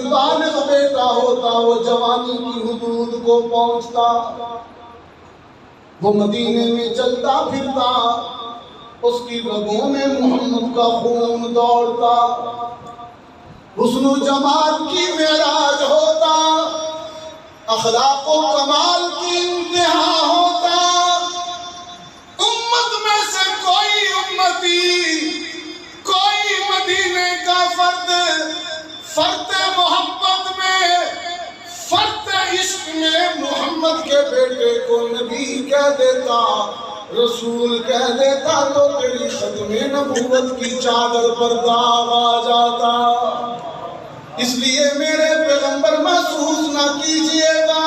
بالغ بیٹا ہوتا، وہ جوانی کی حدود کو پہنچتا، وہ مدینے میں چلتا پھرتا، اس کی رگوں میں محمد کا خون دوڑتا، حسن و جمال کی معراج ہوتا، اخلاق و کمال کی انتہا ہوتا، امت میں سے کوئی امتی، کوئی مدینے کا فرد محبت میں، فرد عشق میں محمد کے بیٹے کو نبی کہہ دیتا، رسول کہہ دیتا تو تیری ختم نبوت کی چادر پر داغ آ جاتا۔ اس لیے میرے پیغمبر محسوس نہ کیجئے گا